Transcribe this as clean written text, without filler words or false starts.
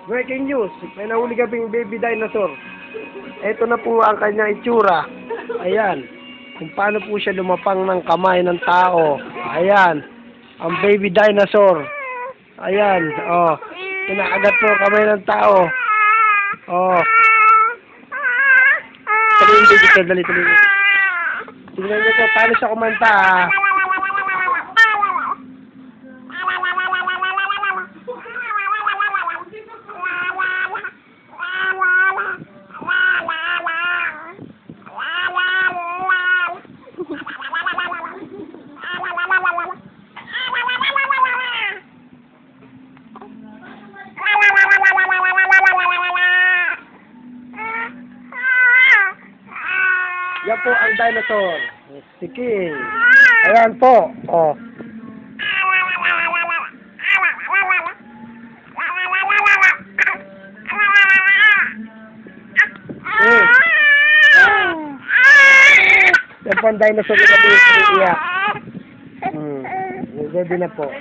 Breaking news, may nahuli kaming baby dinosaur. Ito na po ang kanyang itsura. Ayan. Kung paano po siya lumapang ng kamay ng tao. Ayan. Ang baby dinosaur. Ayan. Oh. Pinakagat po kamay ng tao. Oh. Tuloy baby ka, dali, tuloy. Tingnan niyo po, paano siya kumanta, ah. Yan po ang dinosaur. Si King. Ayan po. Oh. Yan po ang dinosaur na gabi. Ready na po.